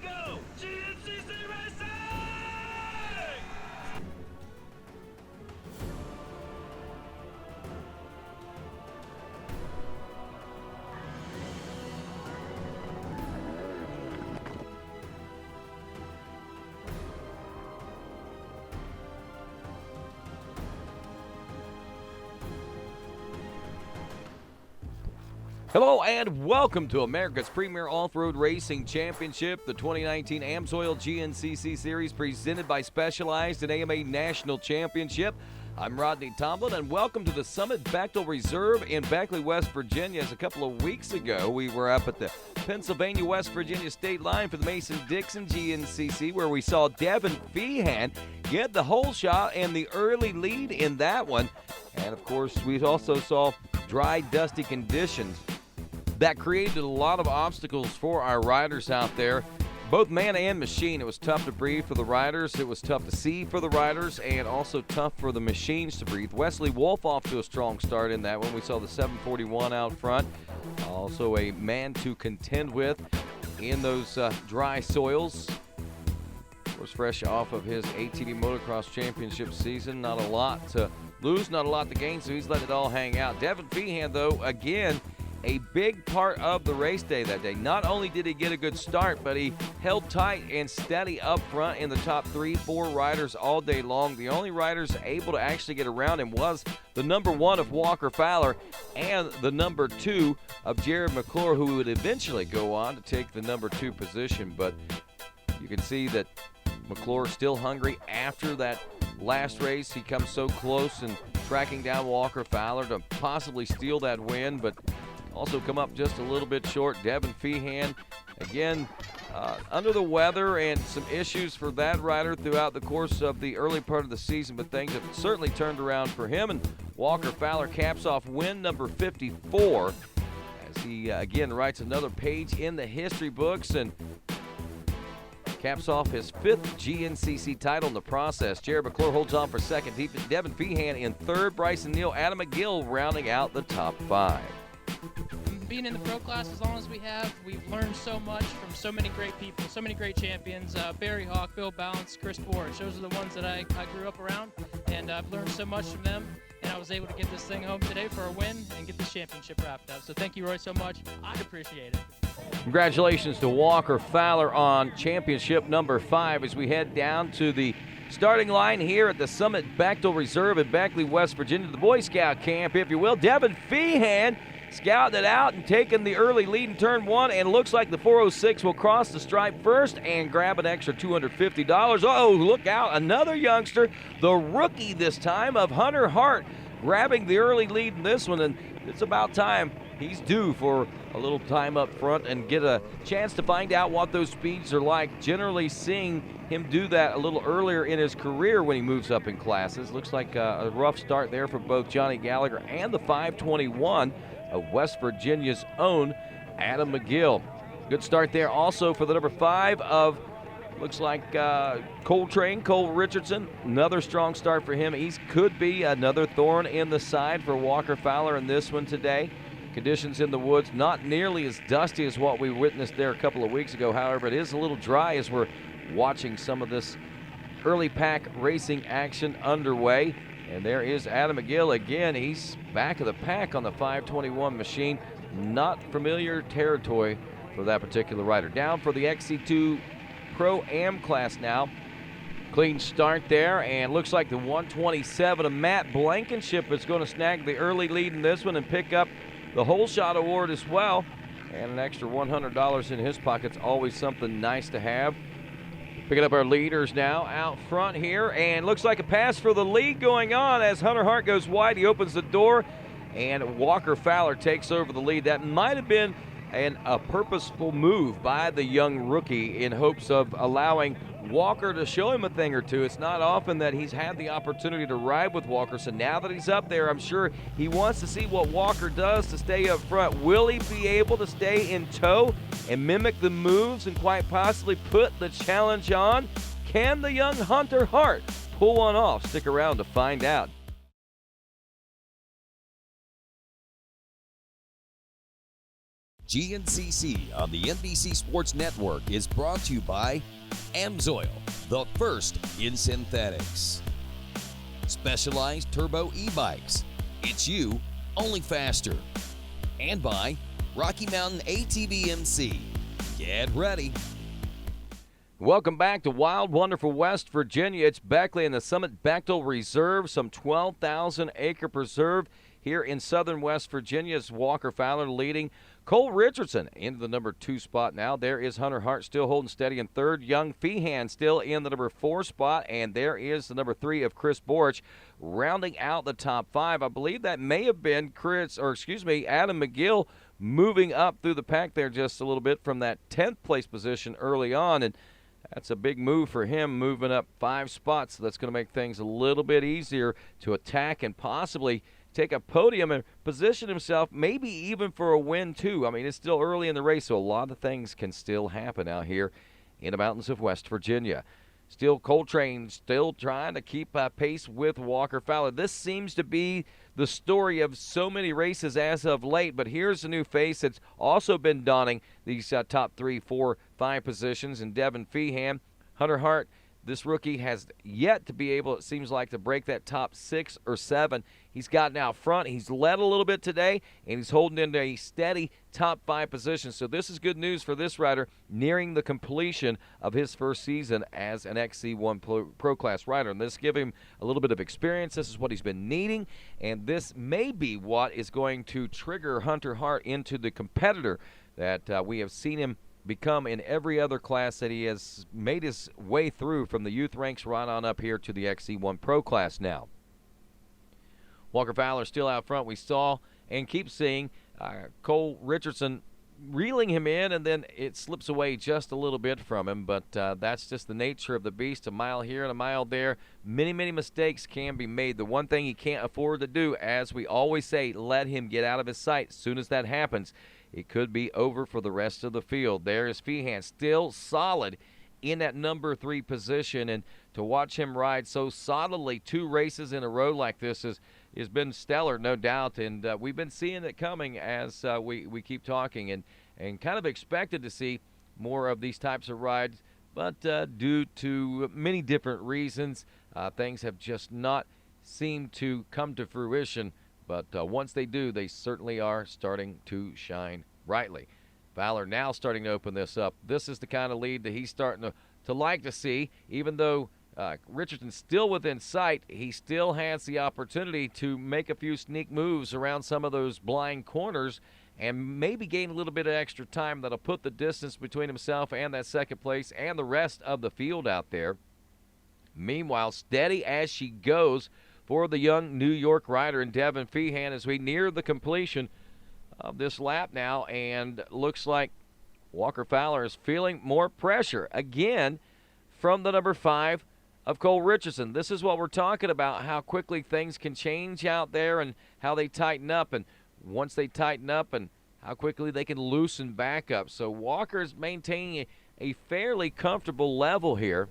go! GNCC Racing! Hello and welcome to America's Premier Off-Road Racing Championship, the 2019 AMSOIL GNCC Series presented by Specialized and AMA National Championship. I'm Rodney Tomlin and welcome to the Summit Bechtel Reserve in Beckley, West Virginia. As a couple of weeks ago, we were up at the Pennsylvania-West Virginia state line for the Mason-Dixon GNCC where we saw Devin Feehan get the whole shot and the early lead in that one. And of course, we also saw dry, dusty conditions that created a lot of obstacles for our riders out there, both man and machine. It was tough to breathe for the riders, it was tough to see for the riders, and also tough for the machines to breathe. Wesley Wolf off to a strong start in that one. We saw the 741 out front, also a man to contend with in those dry soils. Was fresh off of his ATV motocross championship season. Not a lot to lose, not a lot to gain, so he's letting it all hang out. Devin Feehan, though, again, a big part of the race day that day. Not only did he get a good start, but he held tight and steady up front in the top 3-4 riders all day long. The only riders able to actually get around him was the number 1 of Walker Fowler and the number 2 of Jared McClure, who would eventually go on to take the number 2 position. But you can see that McClure still hungry after that last race. He comes so close and tracking down Walker Fowler to possibly steal that win, but also come up just a little bit short. Devin Feehan, again, under the weather and some issues for that rider throughout the course of the early part of the season, but things have certainly turned around for him. And Walker Fowler caps off win number 54 as he, again, writes another page in the history books and caps off his 5th GNCC title in the process. Jared McClure holds on for second. Devin Feehan in third. Bryson Neal, Adam McGill rounding out the top 5. Being in the pro class as long as we have, we've learned so much from so many great people, so many great champions. Barry Hawk, Bill Balance, Chris Borich. Those are the ones that I grew up around, and I've learned so much from them. And I was able to get this thing home today for a win and get this championship wrapped up. So thank you, Roy, so much. I appreciate it. Congratulations to Walker Fowler on championship number 5 as we head down to the starting line here at the Summit Bechtel Reserve in Beckley, West Virginia, the Boy Scout camp, if you will. Devin Feehan scouting it out and taking the early lead in turn 1, and looks like the 406 will cross the stripe first and grab an extra $250. Oh, look out, another youngster, the rookie this time of Hunter Hart, grabbing the early lead in this one, and it's about time. He's due for a little time up front and get a chance to find out what those speeds are like. Generally seeing him do that a little earlier in his career when he moves up in classes. Looks like a rough start there for both Johnny Gallagher and the 521 of West Virginia's own Adam McGill. Good start there also for the number 5 of, looks like Cole Richardson. Another strong start for him. He could be another thorn in the side for Walker Fowler in this one today. Conditions in the woods not nearly as dusty as what we witnessed there a couple of weeks ago. However, it is a little dry as we're watching some of this early pack racing action underway. And there is Adam McGill again. He's back of the pack on the 521 machine. Not familiar territory for that particular rider. Down for the XC2 Pro-Am class now. Clean start there, and looks like the 127 of Matt Blankenship is going to snag the early lead in this one and pick up the whole shot award as well. And an extra $100 in his pocket's always something nice to have. Picking up our leaders now out front here, and looks like a pass for the lead going on as Hunter Hart goes wide. He opens the door, and Walker Fowler takes over the lead. That might have been a purposeful move by the young rookie in hopes of allowing Walker to show him a thing or two. It's not often that he's had the opportunity to ride with Walker, so now that he's up there, I'm sure he wants to see what Walker does to stay up front. Will he be able to stay in tow and mimic the moves and quite possibly put the challenge on? Can the young Hunter Hart pull one off? Stick around to find out. GNCC on the NBC Sports Network is brought to you by AMSOIL, the first in synthetics. Specialized Turbo e-bikes. It's you, only faster. And by Rocky Mountain ATV MC. Get ready. Welcome back to Wild, Wonderful West Virginia. It's Beckley in the Summit Bechtel Reserve, some 12,000-acre preserve here in southern West Virginia. It's Walker Fowler leading. Cole Richardson into the number 2 spot now. There is Hunter Hart still holding steady in third. Young Feehan still in the number 4 spot. And there is the number 3 of Chris Borch rounding out the top 5. I believe that may have been Adam McGill moving up through the pack there just a little bit from that 10th place position early on. And that's a big move for him, moving up 5 spots. So that's going to make things a little bit easier to attack and possibly take a podium and position himself maybe even for a win too. I mean, it's still early in the race, so a lot of things can still happen out here in the mountains of West Virginia. Still Coltrane still trying to keep pace with Walker Fowler. This seems to be the story of so many races as of late, but here's a new face that's also been donning these top 3, 4, 5 positions in Devin Feehan. Hunter Hart, this rookie has yet to be able, it seems like, to break that top 6 or 7. He's gotten out front. He's led a little bit today, and he's holding into a steady top 5 position. So this is good news for this rider nearing the completion of his first season as an XC1 Pro Class rider. And this gives him a little bit of experience. This is what he's been needing, and this may be what is going to trigger Hunter Hart into the competitor that we have seen him become in every other class that he has made his way through, from the youth ranks right on up here to the XC1 Pro Class now. Walker Fowler still out front. We saw and keep seeing Cole Richardson reeling him in, and then it slips away just a little bit from him. But that's just the nature of the beast. A mile here and a mile there. Many, many mistakes can be made. The one thing he can't afford to do, as we always say, let him get out of his sight. As soon as that happens, it could be over for the rest of the field. There is Feehan, still solid in that number 3 position, and to watch him ride so solidly 2 races in a row like this has been stellar, no doubt. And we've been seeing it coming as we keep talking, and kind of expected to see more of these types of rides, but due to many different reasons, things have just not seemed to come to fruition. But once they do, they certainly are starting to shine brightly. Fowler now starting to open this up. This is the kind of lead that he's starting to like to see. Even though Richardson's still within sight, he still has the opportunity to make a few sneak moves around some of those blind corners and maybe gain a little bit of extra time that'll put the distance between himself and that second place and the rest of the field out there. Meanwhile, steady as she goes for the young New York rider in Devin Feehan as we near the completion of this lap now, and looks like Walker Fowler is feeling more pressure again from the number 5 of Cole Richardson. This is what we're talking about, how quickly things can change out there and how they tighten up, and once they tighten up and how quickly they can loosen back up. So Walker's maintaining a fairly comfortable level here.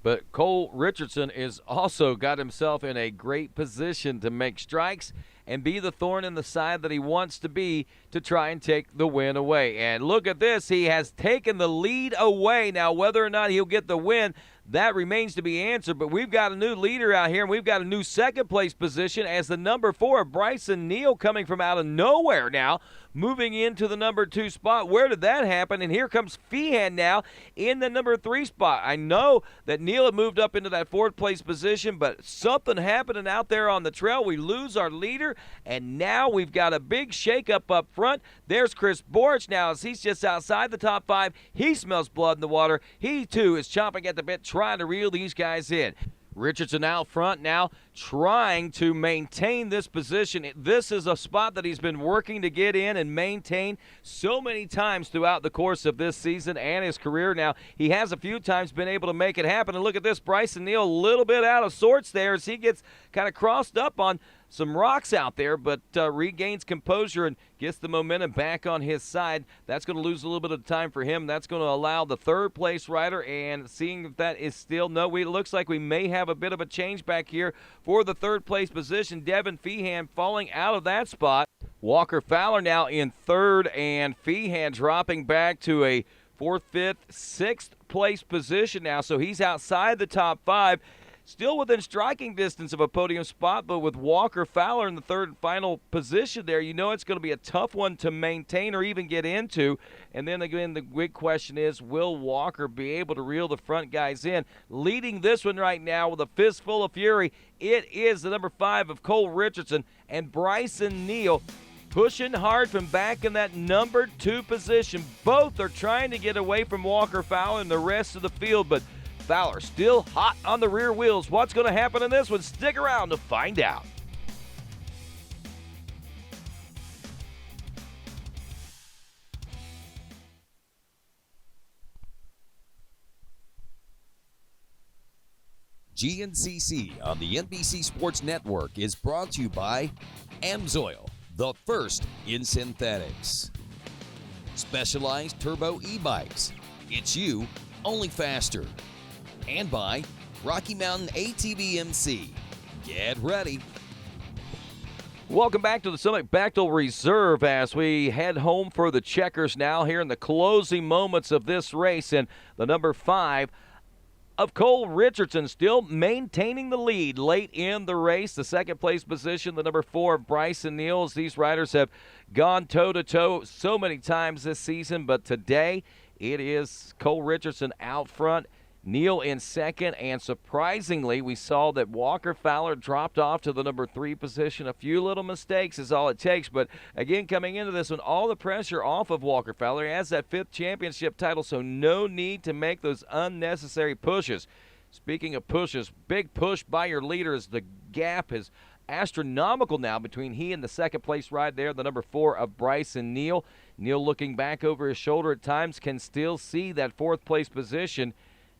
But Cole Richardson is also got himself in a great position to make strikes and be the thorn in the side that he wants to be to try and take the win away. And look at this. He has taken the lead away. Now, whether or not he'll get the win, that remains to be answered. But we've got a new leader out here, and we've got a new second-place position as the number 4, Bryson Neal, coming from out of nowhere now, moving into the number 2 spot. Where did that happen? And here comes Feehan now in the number 3 spot. I know that Neal had moved up into that 4th-place position, but something happening out there on the trail. We lose our leader, and now we've got a big shakeup up front. There's Chris Borch now as he's just outside the top 5. He smells blood in the water. He, too, is chomping at the bit, trying to reel these guys in. Richardson out front now, trying to maintain this position. This is a spot that he's been working to get in and maintain so many times throughout the course of this season and his career. Now, he has a few times been able to make it happen. And look at this, Bryson Neal a little bit out of sorts there as he gets kind of crossed up on some rocks out there, but regains composure and gets the momentum back on his side. That's going to lose a little bit of time for him. That's going to allow the third-place rider, and seeing if that is still no, it looks like we may have a bit of a change back here for the third-place position. Devin Feehan falling out of that spot. Walker Fowler now in third, and Feehan dropping back to a fourth, fifth, sixth place position now. So he's outside the top five. Still within striking distance of a podium spot, but with Walker Fowler in the third and final position there, you know it's going to be a tough one to maintain or even get into. And then again, the big question is, will Walker be able to reel the front guys in? Leading this one right now with a fistful of fury, it is the number 5 of Cole Richardson and Bryson Neal, pushing hard from back in that number 2 position. Both are trying to get away from Walker Fowler and the rest of the field, but Fowler still hot on the rear wheels. What's going to happen in this one? Stick around to find out. GNCC on the NBC Sports Network is brought to you by AMSOIL, the first in synthetics. Specialized turbo e-bikes. It's you, only faster. And by Rocky Mountain ATV MC. Get ready. Welcome back to the Summit Bechtel Reserve as we head home for the checkers now here in the closing moments of this race. And the number 5 of Cole Richardson still maintaining the lead late in the race. The second place position, the number 4 of Bryson Neal, as these riders have gone toe-to-toe so many times this season. But today it is Cole Richardson out front, Neal in second, and surprisingly, we saw that Walker Fowler dropped off to the number 3 position. A few little mistakes is all it takes, but again, coming into this one, all the pressure off of Walker Fowler. He has that 5th championship title, so no need to make those unnecessary pushes. Speaking of pushes, big push by your leaders. The gap is astronomical now between he and the second place ride there, the number 4 of Bryson Neal. Neal looking back over his shoulder at times can still see that 4th place position,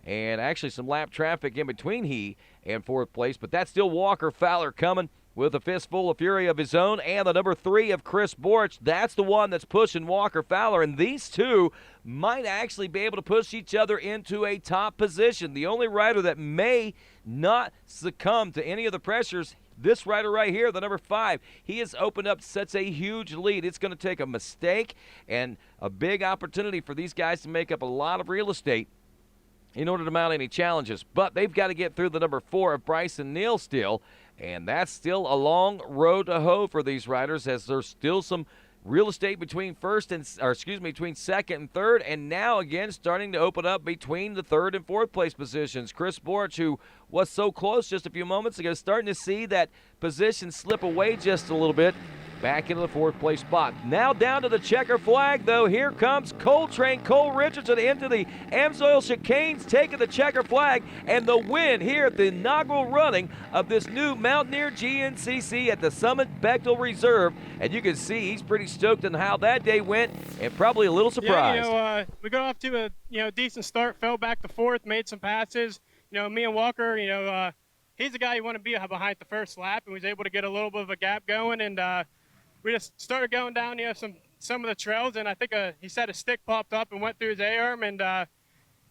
and actually some lap traffic in between he and 4th place, but that's still Walker Fowler coming with a fistful of fury of his own, and the number 3 of Chris Borch. That's the one that's pushing Walker Fowler, and these two might actually be able to push each other into a top position. The only rider that may not succumb to any of the pressures, this rider right here, the number 5, he has opened up such a huge lead. It's going to take a mistake and a big opportunity for these guys to make up a lot of real estate in order to mount any challenges. But they've got to get through the number 4 of Bryson Neal still, and that's still a long road to hoe for these riders, as there's still some real estate between between second and third, and now again starting to open up between the 3rd and 4th place positions. Chris Borch, who was so close just a few moments ago, starting to see that position slip away just a little bit, back into the 4th place spot. Now down to the checker flag, though. Here comes Coltrane Cole Richardson into the AMSOIL chicanes, taking the checker flag, and the win here at the inaugural running of this new Mountaineer GNCC at the Summit Bechtel Reserve. And you can see he's pretty stoked on how that day went, and probably a little surprised. Yeah, we got off to a decent start, fell back to 4th, made some passes. Me and Walker, he's the guy you want to be behind the first lap, and was able to get a little bit of a gap going, and we just started going down, some of the trails, and I think he said a stick popped up and went through his A-arm, and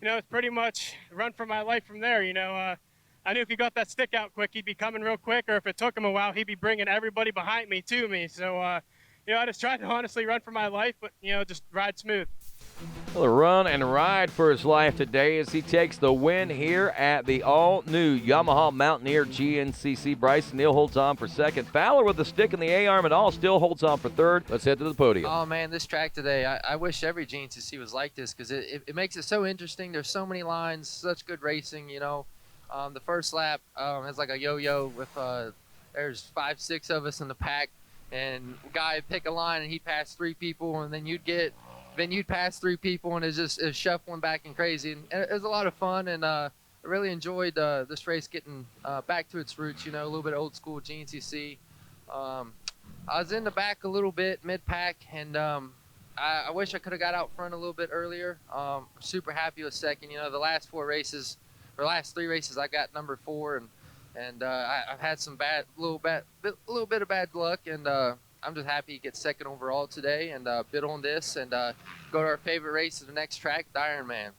it's pretty much run for my life from there. I knew if he got that stick out quick, he'd be coming real quick, or if it took him a while, he'd be bringing everybody behind me to me. So, I just tried to honestly run for my life, but just ride smooth. Well, a run and ride for his life today as he takes the win here at the all-new Yamaha Mountaineer GNCC. Bryson Neal holds on for second. Fowler with the stick in the A-arm and all still holds on for third. Let's head to the podium. Oh, man, this track today, I wish every GNCC was like this, because it makes it so interesting. There's so many lines, such good racing, The first lap has like a yo-yo with there's 5, 6 of us in the pack, and a guy would pick a line and he'd pass 3 people, and then you'd pass 3 people, and it's shuffling back and crazy. And it was a lot of fun, and I really enjoyed this race getting back to its roots, a little bit old school GNCC. I was in the back a little bit, mid-pack, and I wish I could have got out front a little bit earlier. Super happy with second. The last 3 races, I got number 4, and I've had some little bit of bad luck, and I'm just happy to get second overall today, and bid on this, and go to our favorite race at the next track, the Ironman.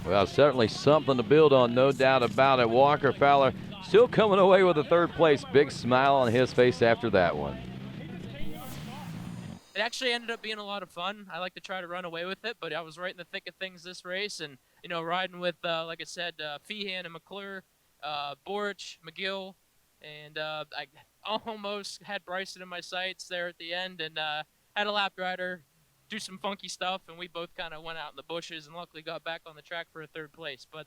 Well, certainly something to build on, no doubt about it. Walker Fowler still coming away with a 3rd place. Big smile on his face after that one. It actually ended up being a lot of fun. I like to try to run away with it, but I was right in the thick of things this race, and riding with, like I said, Feehan and McClure, Borich, McGill, and I almost had Bryson in my sights there at the end, and had a lap rider do some funky stuff, and we both kind of went out in the bushes and luckily got back on the track for a third place. But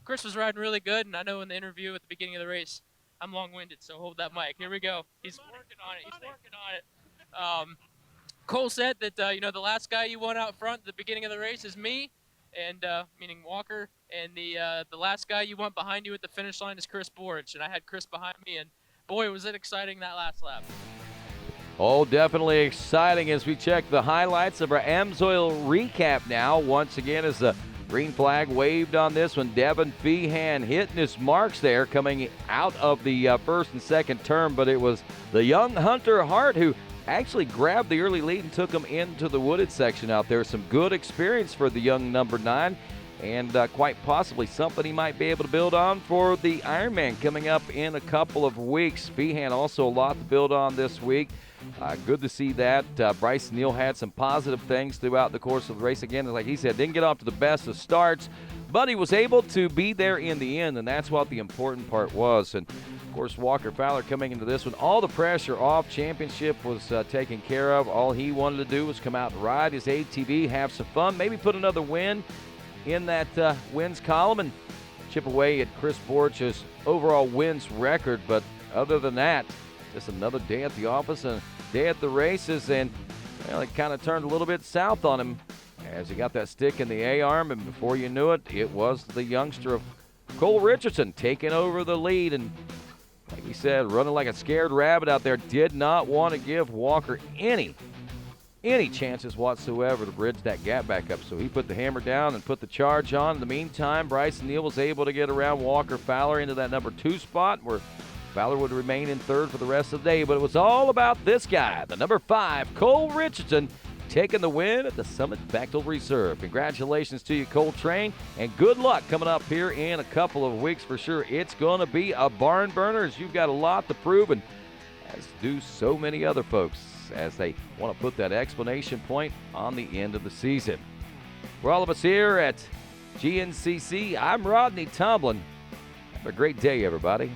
Chris was riding really good, and I know in the interview at the beginning of the race, I'm long-winded, so hold that mic. Here we go. He's working on it. He's working on it. Cole said that, the last guy you want out front at the beginning of the race is me, and meaning Walker, and the last guy you want behind you at the finish line is Chris Borich, and I had Chris behind me, and boy, was it exciting that last lap. Oh, definitely exciting as we check the highlights of our AMSOIL recap now. Once again, as the green flag waved on this one, Devin Feehan hitting his marks there coming out of the first and second turn, but it was the young Hunter Hart who actually grabbed the early lead and took him into the wooded section out there. Some good experience for the young number 9, and quite possibly something he might be able to build on for the Ironman coming up in a couple of weeks. Feehan also a lot to build on this week. Good to see that. Bryce Neal had some positive things throughout the course of the race. Again, like he said, didn't get off to the best of starts, but he was able to be there in the end, and that's what the important part was. And, of course, Walker Fowler coming into this one, all the pressure off. Championship was taken care of. All he wanted to do was come out and ride his ATV, have some fun, maybe put another win in that wins column and chip away at Chris Borich's overall wins record. But other than that, just another day at the office and day at the races, and it kind of turned a little bit south on him as he got that stick in the A-arm, and before you knew it, it was the youngster of Cole Richardson taking over the lead, and like he said, running like a scared rabbit out there, did not want to give Walker any chances whatsoever to bridge that gap back up. So he put the hammer down and put the charge on. In the meantime, Bryson Neal was able to get around Walker Fowler into that number 2 spot, where Fowler would remain in third for the rest of the day, but it was all about this guy, the number 5, Cole Richardson, taking the win at the Summit Bechtel Reserve. Congratulations to you, Cole Train, and good luck coming up here in a couple of weeks for sure. It's going to be a barn burner, as you've got a lot to prove, and as do so many other folks as they want to put that exclamation point on the end of the season. For all of us here at GNCC, I'm Rodney Tomlin. Have a great day, everybody.